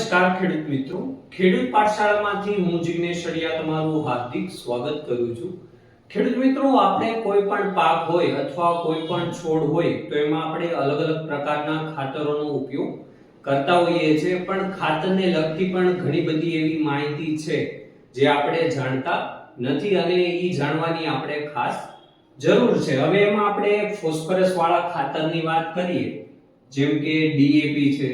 નમસ્કાર ખેડૂત મિત્રો, ખેડૂત પાઠશાળામાંથી હું જિગ્નેશ અડિયા તમારું હાર્દિક સ્વાગત કરું છું। ખેડૂત મિત્રો, આપણે કોઈ પણ પાક હોય અથવા કોઈ પણ છોડ હોય તો એમાં આપણે અલગ અલગ પ્રકારના ખાતરોનો ઉપયોગ કરતા હોઈએ છીએ, પણ ખાતરને લગતી પણ ઘણી બધી એવી માહિતી છે જે આપણે જાણતા નથી અને એ જાણવાની આપણે ખાસ જરૂર છે। હવે એમાં આપણે ફોસ્ફરસ વાળા ખાતરની વાત કરીએ, જેમ કે ડીએપી છે,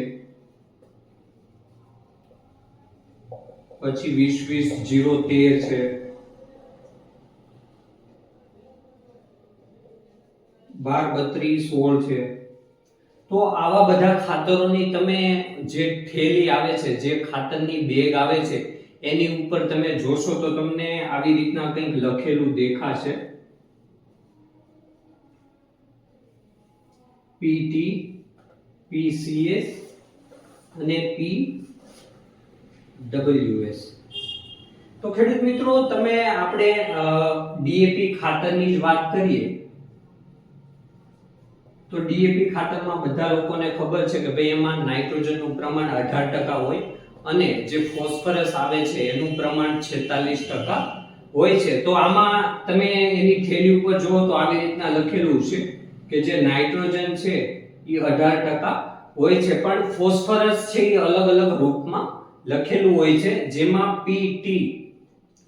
પછી 20-20-0-13 છે, 12-32-16 છે। તો આવા બધા ખાતરોની તમે જે થેલી આવે છે, જે ખાતરની બેગ આવે છે, એની ઉપર તમે જોશો તો તમને આવી રીતના કંઈક લખેલું દેખાશે, PT, PCS અને PWS। તો ખેડૂત મિત્રો, તમે આપણે ડીએપી ખાતરની જ વાત કરીએ તો ડીએપી ખાતરમાં બધા લોકોને ખબર છે કે ભાઈ એમાં નાઇટ્રોજનનું પ્રમાણ 18% હોય અને જે ફોસ્ફરસ આવે છે એનું પ્રમાણ 46% હોય છે। તો આમાં તમે એની થેલી ઉપર જુઓ તો આવી રીતના લખેલું છે કે જે નાઇટ્રોજન છે એ 18% હોય છે, પણ ફોસ્ફરસ છે એ અલગ અલગ રૂપમાં લખેલું હોય છે, જેમાં PT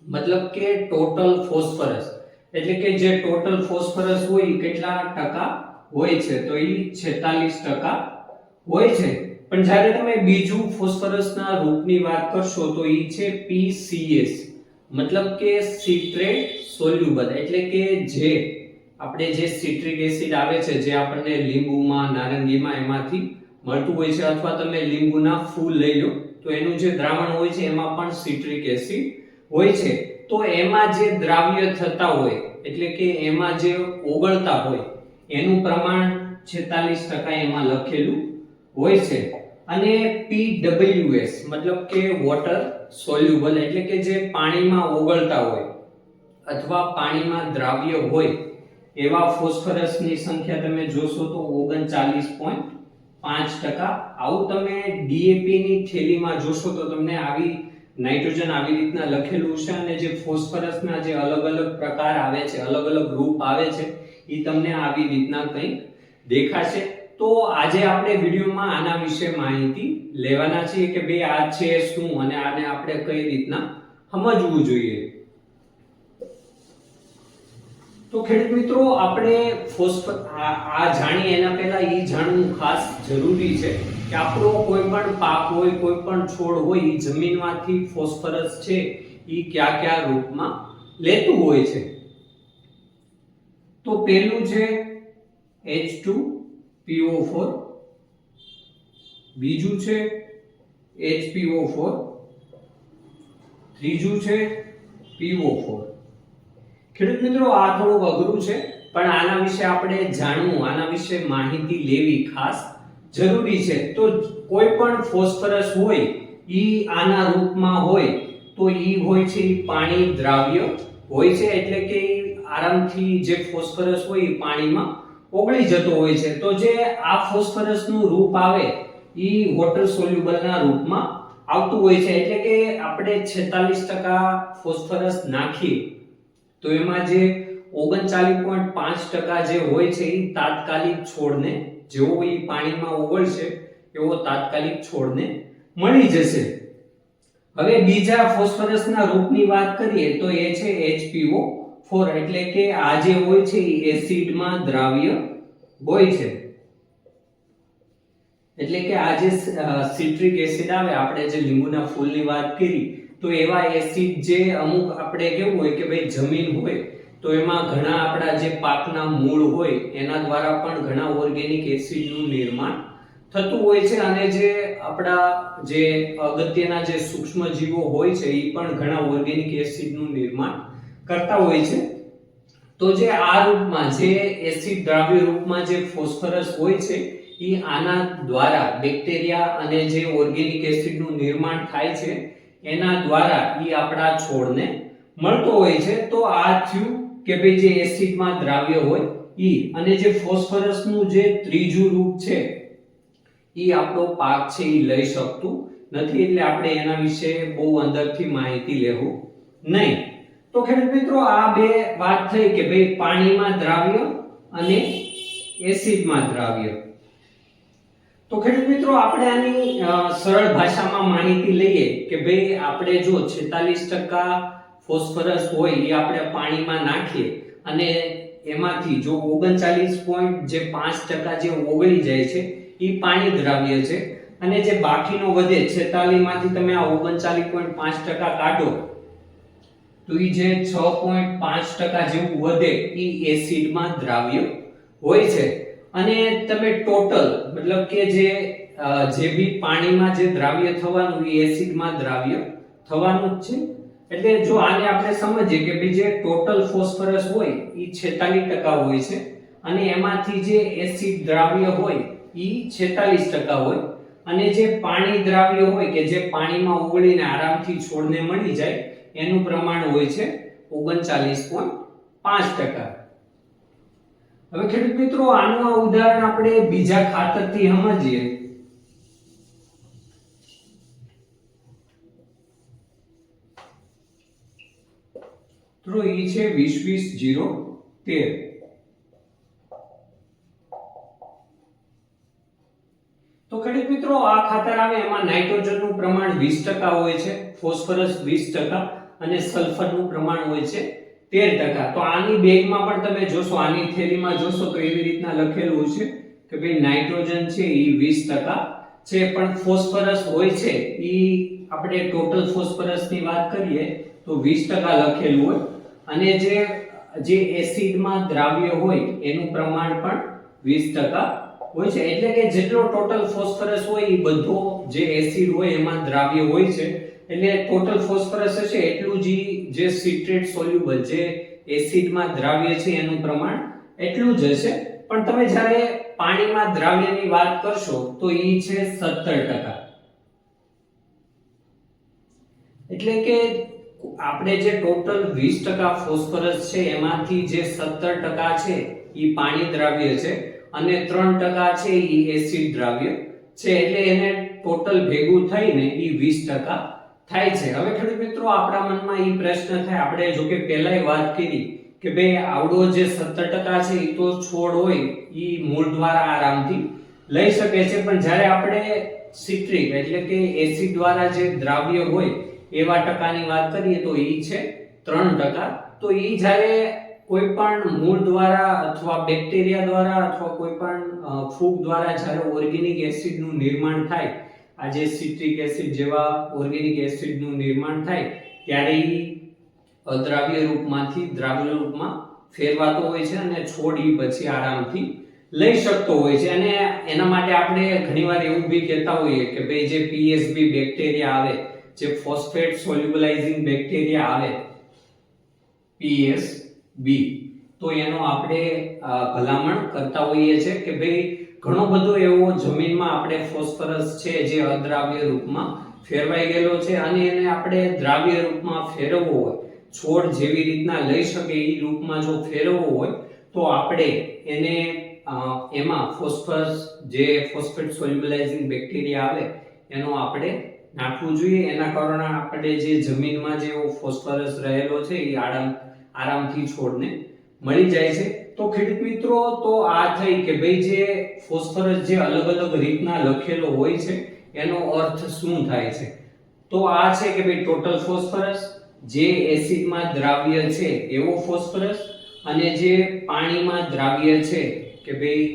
મતલબ કે ટોટલ ફોસ્ફરસ, એટલે કે જે ટોટલ ફોસ્ફરસ હોય એ કેટલા ટકા હોય છે, તો એ 46% હોય છે। પણ જ્યારે તમે બીજું ફોસ્ફરસના રૂપની વાત કરશો તો એ છે PCS, મતલબ કે સિટ્રેટ સોલ્યુબલ, એટલે કે જે આપણે જે સિટ્રિક એસિડ આવે છે જે આપણને લીંબુમાં, નારંગીમાં એમાંથી મળતું હોય છે, અથવા તમે લીંબુના ફૂલ લઈ લો તો એનું જે દ્રાવણ હોય છે એમાં પણ સિટ્રિક એસિડ હોય છે। તો એમાં જે દ્રાવ્ય થતા હોય, એટલે કે એમાં જે ઓગળતા હોય એનું પ્રમાણ 46% એમાં લખેલું હોય છે। અને PWS મતલબ કે વોટર સોલ્યુબલ, એટલે કે જે પાણીમાં ઓગળતા હોય અથવા પાણીમાં દ્રાવ્ય હોય એવા ફોસ્ફરસની સંખ્યા તમે જોશો તો 39.5%। આવું તમે ડીએપી ની થેલીમાં જોશો તો તમને આવી નાઇટ્રોજન આવી રીતના લખેલું છે, અને જે ફોસ્ફરસના જે અલગ અલગ પ્રકાર આવે છે, અલગ અલગ રૂપ આવે છે, એ તમને આવી રીતના કંઈક દેખાશે। તો આજે આપણે વિડિયોમાં આના વિશે માહિતી લેવાના છીએ કે ભાઈ આ છે શું અને આને આપણે કઈ રીતના સમજવું જોઈએ। તો ખેડૂત મિત્રો, આપણે આ જાણીએ એના પહેલા એ જાણવું ખાસ જરૂરી છે કે આપણો કોઈ પણ પાક હોય, કોઈ પણ છોડ હોય, એ જમીનમાંથી ફોસ્ફરસ છે એ કયા કયા રૂપમાં લેતું હોય છે। તો પહેલું છે H2PO4, બીજું છે HPO4, ત્રીજું છે PO4। ખેડૂત મિત્રો, આ થોડું અઘરું છે, પણ આના વિશે આપણે જાણવું, આના વિશે માહિતી લેવી ખાસ જરૂરી છે। તો કોઈ પણ ફોસ્ફરસ હોય ઈ આના રૂપમાં હોય તો ઈ હોય છે પાણી દ્રાવ્ય હોય છે, એટલે કે આરામથી જે ફોસ્ફરસ હોય એ પાણીમાં ઓગળી જતો હોય છે। તો જે આ ફોસ્ફરસનું રૂપ આવે ઈ વોટર સોલ્યુબલના રૂપમાં આવતું હોય છે, એટલે કે આપણે 46% ફોસ્ફરસ નાખીએ તો એમાં જે 39.5% જે હોય છે એ તાત્કાલિક છોડને, જેવો એ પાણીમાં ઓગળશે એવો તાત્કાલિક છોડને મળી જશે। હવે બીજા ફોસ્ફરસના રૂપની વાત કરીએ તો એ છે HPO4, એટલે કે આ જે હોય છે એ એસિડમાં દ્રાવ્ય હોય છે, એટલે કે આ જે સિટ્રિક એસિડ આવે, આપણે જે લીંબુના ફૂલની વાત કરી, તો એવા એસિડ જે અમુક આપણે કેવું હોય કે ભાઈ જમીન હોય તો એમાં ઘણા આપણા જે પાકના મૂળ હોય એના દ્વારા પણ ઘણા ઓર્ગેનિક એસિડનું નિર્માણ થતું હોય છે, અને જે આપણા જે અગત્યના જે સૂક્ષ્મ જીવો હોય છે એ પણ ઘણા ઓર્ગેનિક એસિડનું નિર્માણ કરતા હોય છે। તો જે આ રૂપમાં, જે એસિડ દ્રાવ્ય રૂપમાં જે ફોસ્ફરસ હોય છે એ આના દ્વારા બેક્ટેરિયા અને જે ઓર્ગેનિક એસિડનું નિર્માણ થાય છે એના દ્વારા ઈ આપણા છોડને મળતો હોય છે। તો આ થયું કે ભાઈ જે એસિડમાં દ્રાવ્ય હોય ઈ, અને જે ફોસ્ફરસનું જે ત્રીજું રૂપ છે ઈ આપણો પાક છે ઈ લઈ શકતું નથી, એટલે આપણે એના વિશે બહુ અંદરથી માહિતી લેવું નહીં. તો ખેડૂત મિત્રો, આ બે વાત થઈ કે ભાઈ પાણીમાં દ્રાવ્ય અને એસિડમાં દ્રાવ્ય. તો ખેડૂત મિત્રો, આપણે આની સરળ ભાષામાં માહિતી લઈએ કે ભાઈ આપણે જો 46% ફોસ્ફરસ હોય એ આપણે પાણીમાં નાખીએ અને એમાંથી જો 39.5% જે ઓગળી જાય છે એ પાણી દ્રાવ્ય છે, અને જે બાકીનો વધે 46 માંથી તમે આ 39.5% કાઢો તો એ જે 6.5% જેવું વધે એ એસિડમાં દ્રાવ્ય હોય છે. અને તમે ટોટલ મતલબ કે જે બી પાણીમાં જે દ્રાવ્ય થવાનું એ એસિડમાં દ્રાવ્ય થવાનું જ છે. એટલે જો આને આપણે સમજીએ કે ભાઈ જે ટોટલ ફોસ્ફરસ હોય એ 46% હોય છે અને એમાંથી જે એસિડ દ્રાવ્ય હોય એ 46% હોય, અને જે પાણી દ્રાવ્ય હોય કે જે પાણીમાં ઓગળીને આરામથી છોડને મળી જાય એનું પ્રમાણ હોય છે 39.5%. હવે ખેડૂત મિત્રો, આનું આ ઉદાહરણ આપણે બીજા ખાતરથી સમજીએ. તો એ છે 20-20-0-13. તો ખેડૂત મિત્રો, આ ખાતર આવે એમાં નાઇટ્રોજનનું પ્રમાણ 20% હોય છે, ફોસ્ફરસ 20% અને સલ્ફરનું પ્રમાણ હોય છે 13%. તો આની બેગમાં પણ તમે જોશો, આની થેલીમાં જોશો તો એવી રીતના લખેલું છે કે ભાઈ નાઇટ્રોજન છે એ 20% છે, પણ ફોસ્ફરસ હોય છે એ આપણે ટોટલ ફોસ્ફરસની વાત કરીએ તો 20% લખેલું હોય, અને જે એસિડમાં દ્રાવ્ય હોય એનું પ્રમાણ પણ 20% હોય છે. એટલે કે જેટલો ટોટલ ફોસ્ફરસ હોય એ બધો જે એસિડ હોય એમાં દ્રાવ્ય હોય છે, એટલે ટોટલ ફોસ્ફરસ હશે એટલું જે સિટ્રેટ સોલ્યુબલ જે એસિડમાં દ્રાવ્ય છે એનું પ્રમાણ એટલું જ હશે. પણ તમે જ્યારે પાણીમાં દ્રાવ્યની વાત કરશો તો એ છે 17%. એટલે કે આપણે જે ટોટલ 20% ફોસ્ફરસ છે એમાંથી જે 17% છે એ પાણી દ્રાવ્ય છે અને 3% છે એ એસિડ દ્રાવ્ય છે, એટલે એને ટોટલ ભેગું થઈને એ 20% થાય છે. હવે ખેડૂત મિત્રો, આપણા મનમાં એ પ્રશ્ન થાય, આપણે જો કે પહેલાય વાત કરી કે ભાઈ આવડો જે 17% છે એ તો છોડ હોય એ મૂળ દ્વારા આરામથી લઈ શકે છે, પણ જ્યારે આપણે સિટ્રિક એટલે કે એસિડ દ્વારા જે દ્રાવ્ય હોય એવા ટકાની વાત કરીએ તો એ છે 3%. તો એ જ્યારે કોઈ પણ મૂળ દ્વારા અથવા બેક્ટેરિયા દ્વારા અથવા કોઈ પણ ફૂગ દ્વારા જ્યારે ઓર્ગેનિક એસિડનું નિર્માણ થાય, આ જે સિટ્રિક એસિડ જેવા ઓર્ગેનિક એસિડનું નિર્માણ થાય ત્યારે એ અદ્રાવ્ય રૂપમાંથી દ્રાવ્ય રૂપમાં ફેરવાતો હોય છે અને છોડ એ પછી આરામથી લઈ શકતો હોય છે. અને એના માટે આપણે ઘણીવાર એવું બી કહેતા હોઈએ કે ભાઈ જે પીએસબી બેક્ટેરિયા આવે, જે ફોસ્ફેટ સોલ્યુબલાઇઝિંગ બેક્ટેરિયા આવે પીએસબી, તો એનો આપણે ભલામણ કરતા હોઈએ છે કે ભાઈ ઘણો બધો એવો જમીનમાં આપણે ફોસ્ફરસ છે જે અદ્રાવ્ય રૂપમાં ફેરવાઈ ગયેલો છે અને એને આપણે દ્રાવ્ય રૂપમાં ફેરવવો હોય, છોડ જેવી રીતના લઈ શકે એ રૂપમાં જો ફેરવવો હોય તો આપણે એને એમાં ફોસ્ફરસ જે ફોસ્ફેટ સોલ્યુબલાઇઝિંગ બેક્ટેરિયા આવે એનો આપણે નાખવું જોઈએ. એના કારણે આપણે જે જમીનમાં જે ફોસ્ફરસ રહેલો છે એ આરામથી છોડને મળી જાય છે. તો ખેડૂત મિત્રો, તો આ થઈ કે ભાઈ જે ફોસ્ફરસ જે અલગ અલગ રીતના લખેલો હોય છે એનો અર્થ શું થાય છે. તો આ છે કે ભાઈ ટોટલ ફોસ્ફરસ, જે એસિડમાં દ્રાવ્ય છે એવો ફોસ્ફરસ, અને જે પાણીમાં દ્રાવ્ય છે કે ભાઈ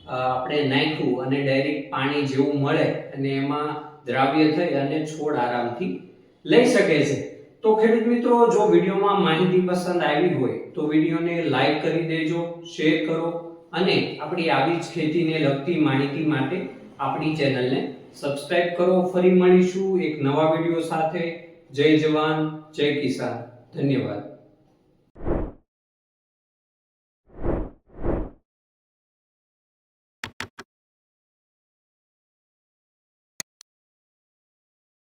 આપણે નાખ્યું અને ડાયરેક્ટ પાણી જેવું મળે અને એમાં દ્રાવ્ય થઈ અને છોડ આરામથી લઈ શકે છે. તો ખેડૂત મિત્રો, જો વિડીયોમાં માહિતી પસંદ આવી હોય તો વિડીયોને લાઈક કરી દેજો, શેર કરો અને આપણી આવી જ ખેતીને લગતી માહિતી માટે આપણી ચેનલને સબસ્ક્રાઇબ કરો. ફરી મળીશું એક નવા વિડીયો સાથે. જય જવાન, જય કિસાન. ધન્યવાદ.